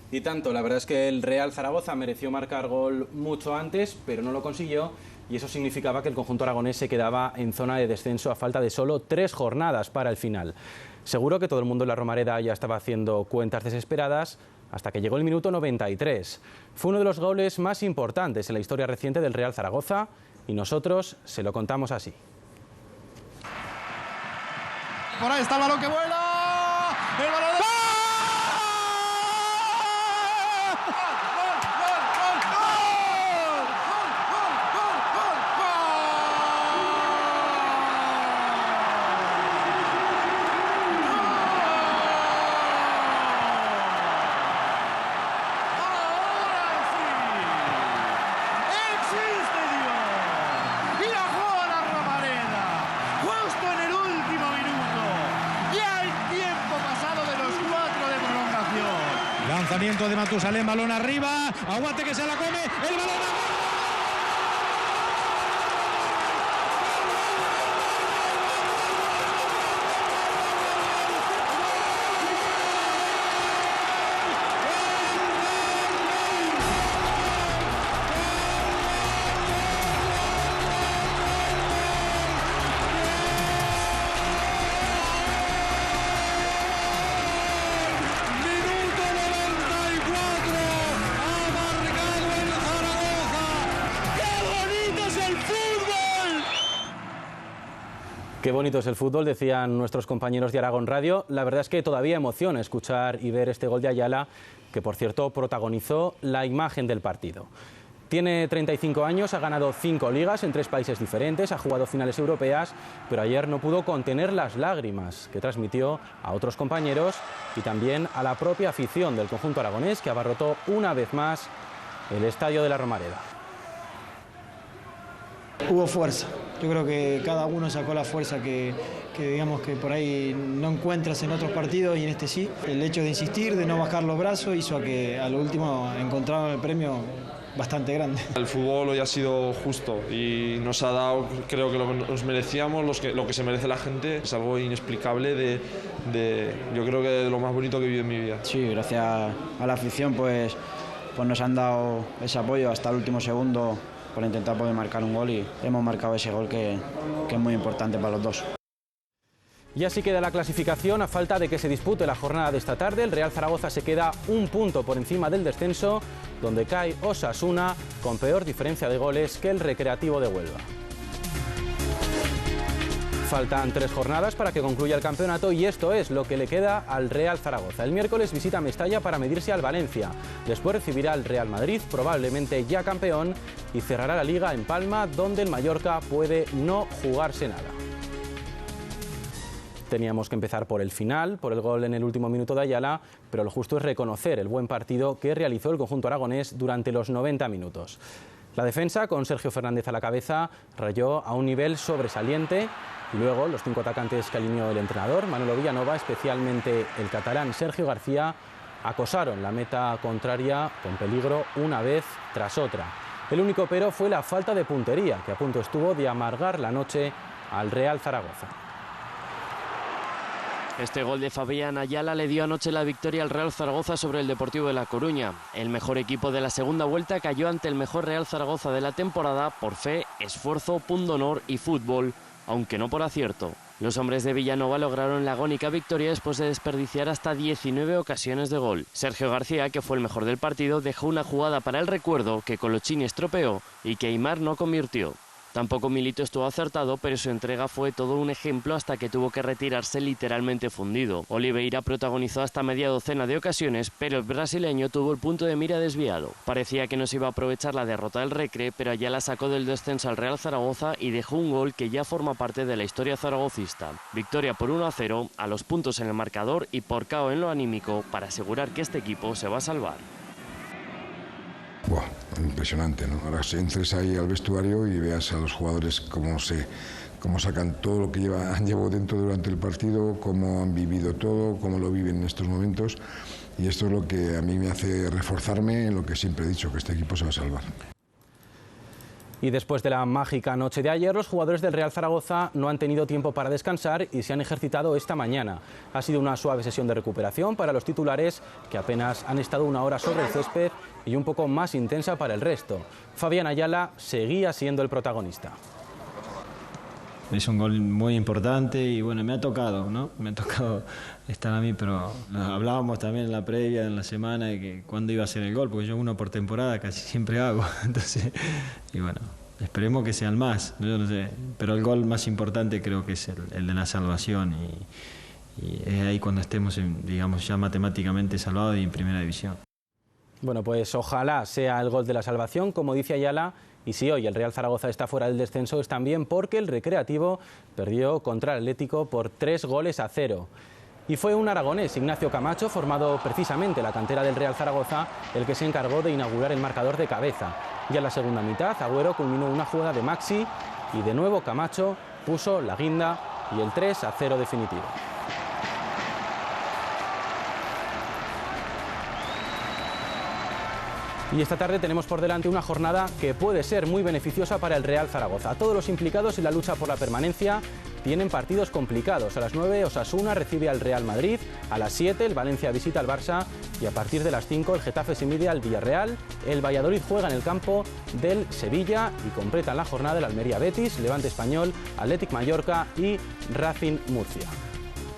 Y tanto, la verdad es que el Real Zaragoza mereció marcar gol mucho antes, pero no lo consiguió, y eso significaba que el conjunto aragonés se quedaba en zona de descenso a falta de solo 3 jornadas para el final. Seguro que todo el mundo en la Romareda ya estaba haciendo cuentas desesperadas hasta que llegó el minuto 93. Fue uno de los goles más importantes en la historia reciente del Real Zaragoza y nosotros se lo contamos así. Por ahí está el balón que vuela. El balón de... Lanzamiento de Matusalén, balón arriba, aguante que se la come, el balón arriba. Qué bonito es el fútbol, decían nuestros compañeros de Aragón Radio. La verdad es que todavía emociona escuchar y ver este gol de Ayala, que por cierto protagonizó la imagen del partido. Tiene 35 años, ha ganado 5 ligas en 3 países diferentes, ha jugado finales europeas, pero ayer no pudo contener las lágrimas que transmitió a otros compañeros y también a la propia afición del conjunto aragonés, que abarrotó una vez más el estadio de la Romareda. Hubo fuerza. Yo creo que cada uno sacó la fuerza que digamos que por ahí no encuentras en otros partidos y en este sí. El hecho de insistir, de no bajar los brazos, hizo a que a lo último encontraron el premio bastante grande. El fútbol hoy ha sido justo y nos ha dado, creo que lo que nos merecíamos, lo que se merece la gente. Es algo inexplicable yo creo que de lo más bonito que he vivido en mi vida. Sí, gracias a la afición pues nos han dado ese apoyo hasta el último segundo por intentar poder marcar un gol y hemos marcado ese gol que es muy importante para los dos. Y así queda la clasificación. A falta de que se dispute la jornada de esta tarde, el Real Zaragoza se queda un punto por encima del descenso, donde cae Osasuna con peor diferencia de goles que el Recreativo de Huelva. Faltan 3 jornadas para que concluya el campeonato y esto es lo que le queda al Real Zaragoza. El miércoles visita Mestalla para medirse al Valencia. Después recibirá al Real Madrid, probablemente ya campeón, y cerrará la Liga en Palma, donde el Mallorca puede no jugarse nada. Teníamos que empezar por el final, por el gol en el último minuto de Ayala, pero lo justo es reconocer el buen partido que realizó el conjunto aragonés durante los 90 minutos. La defensa, con Sergio Fernández a la cabeza, rayó a un nivel sobresaliente. Y luego los 5 atacantes que alineó el entrenador, Manolo Villanova, especialmente el catalán Sergio García, acosaron la meta contraria con peligro una vez tras otra. El único pero fue la falta de puntería, que a punto estuvo de amargar la noche al Real Zaragoza. Este gol de Fabián Ayala le dio anoche la victoria al Real Zaragoza sobre el Deportivo de La Coruña. El mejor equipo de la segunda vuelta cayó ante el mejor Real Zaragoza de la temporada por fe, esfuerzo, pundonor y fútbol, aunque no por acierto. Los hombres de Villanova lograron la agónica victoria después de desperdiciar hasta 19 ocasiones de gol. Sergio García, que fue el mejor del partido, dejó una jugada para el recuerdo que Colochini estropeó y que Aimar no convirtió. Tampoco Milito estuvo acertado, pero su entrega fue todo un ejemplo hasta que tuvo que retirarse literalmente fundido. Oliveira protagonizó hasta media docena de ocasiones, pero el brasileño tuvo el punto de mira desviado. Parecía que no se iba a aprovechar la derrota del Recre, pero allá la sacó del descenso al Real Zaragoza y dejó un gol que ya forma parte de la historia zaragocista. Victoria por 1-0, a los puntos en el marcador y por KO en lo anímico para asegurar que este equipo se va a salvar. Buah, impresionante, ¿no? Ahora entres ahí al vestuario y veas a los jugadores cómo sacan todo lo que llevo dentro durante el partido, cómo han vivido todo, cómo lo viven en estos momentos, y esto es lo que a mí me hace reforzarme en lo que siempre he dicho, que este equipo se va a salvar. Y después de la mágica noche de ayer, los jugadores del Real Zaragoza no han tenido tiempo para descansar y se han ejercitado esta mañana. Ha sido una suave sesión de recuperación para los titulares, que apenas han estado una hora sobre el césped, y un poco más intensa para el resto. Fabián Ayala seguía siendo el protagonista. Es un gol muy importante y bueno, me ha tocado, ¿no? Me ha tocado estar a mí, pero hablábamos también en la previa, en la semana, de que cuándo iba a ser el gol, porque yo uno por temporada casi siempre hago. Entonces, y bueno, esperemos que sean más, yo no sé, pero el gol más importante creo que es el de la salvación y es ahí cuando estemos, digamos, ya matemáticamente salvados y en primera división. Bueno, pues ojalá sea el gol de la salvación, como dice Ayala. Y si hoy el Real Zaragoza está fuera del descenso es también porque el Recreativo perdió contra el Atlético por 3-0. Y fue un aragonés, Ignacio Camacho, formado precisamente en la cantera del Real Zaragoza, el que se encargó de inaugurar el marcador de cabeza. Ya en la segunda mitad, Agüero culminó una jugada de Maxi y de nuevo Camacho puso la guinda y el 3-0 definitivo. Y esta tarde tenemos por delante una jornada que puede ser muy beneficiosa para el Real Zaragoza. Todos los implicados en la lucha por la permanencia tienen partidos complicados. A las 9 Osasuna recibe al Real Madrid, a las 7 el Valencia visita al Barça y a partir de las 5 el Getafe se mide al Villarreal. El Valladolid juega en el campo del Sevilla y completan la jornada el Almería Betis, Levante Español, Athletic Mallorca y Racing Murcia.